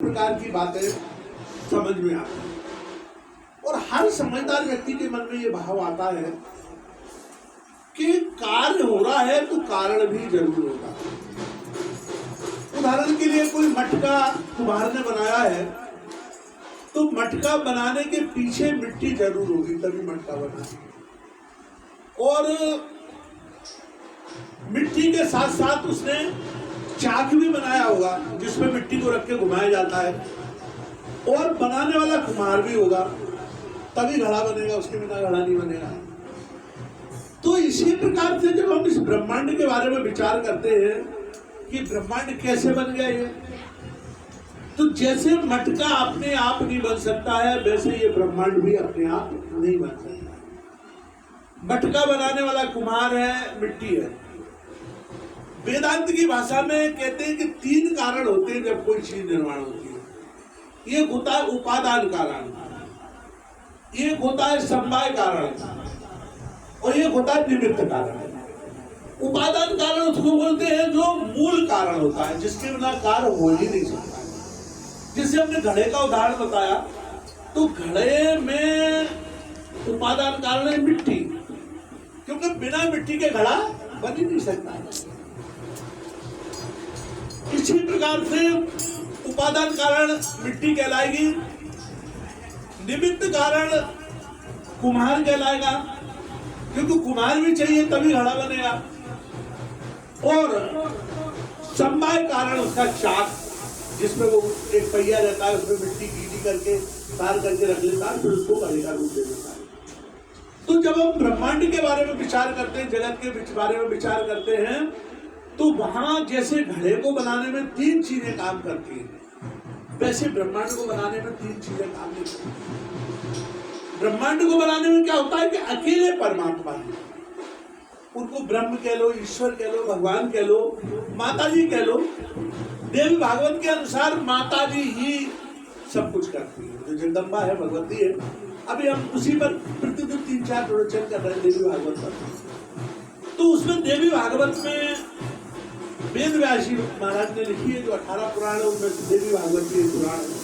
प्रकार की बातें समझ में आती हैं और हर समझदार व्यक्ति के मन में ये भाव आता है कि कार्य हो रहा है तो कारण भी जरूर होगा। उदाहरण के लिए कोई मटका कुम्हार ने बनाया है तो मटका बनाने के पीछे मिट्टी जरूर होगी तभी मटका बना। और मिट्टी के साथ साथ उसने चाक भी बनाया होगा जिसमें मिट्टी को रख के घुमाया जाता है और बनाने वाला कुम्हार भी होगा तभी घड़ा बनेगा, उसके बिना घड़ा नहीं बनेगा। तो इसी प्रकार से जब हम इस ब्रह्मांड के बारे में विचार करते हैं कि ब्रह्मांड कैसे बन गया ये, तो जैसे मटका अपने आप नहीं बन सकता है वैसे ये ब्रह्मांड भी अपने आप नहीं बन सकता। मटका बनाने वाला कुम्हार है, मिट्टी है। वेदांत की भाषा में कहते हैं कि 3 कारण होते हैं जब कोई चीज निर्माण होती है। एक होता है उपादान कारण, एक होता है समवाय कारण और एक होता है निमित्त कारण। उपादान कारण उसको बोलते हैं जो मूल कारण होता है, जिसके बिना कार्य हो ही नहीं सकता। जैसे हमने घड़े का उदाहरण बताया तो घड़े में उपादान कारण है मिट्टी, क्योंकि बिना मिट्टी के घड़ा बन ही नहीं सकता। इसी प्रकार से उपादान कारण मिट्टी कहलाएगी, निमित्त कारण कुम्हार कहलाएगा क्योंकि कुम्हार भी चाहिए तभी घड़ा बनेगा, और समवाय कारण उसका चाक जिसमें वो एक पहिया रहता है उसमें मिट्टी गीली करके तार करके रख लेता है फिर उसको घड़े का रूप दे देता है। तो जब हम ब्रह्मांड के बारे में विचार करते हैं, जगत के बारे में विचार करते हैं, तो वहां जैसे घड़े को बनाने में 3 चीजें काम करती हैं वैसे ब्रह्मांड को बनाने में 3 चीजें काम नहीं करती। ब्रह्मांड को बनाने में क्या होता है कि अकेले परमात्मा है, उनको ब्रह्म कह लो, ईश्वर कह लो, भगवान कह लो, माता जी कह लो। देवी भागवत के अनुसार माता जी ही सब कुछ करती है, जो जगदम्बा है भगवती है। अभी हम उसी पर प्रतिदिन 3-4 प्रवचन कर रहे हैं देवी भागवत पर। तो उसमें देवी भागवत में वेद व्यास जी महाराज ने लिखी है जो 18 पुराण है उनमें देवी भागवत की पुराण है।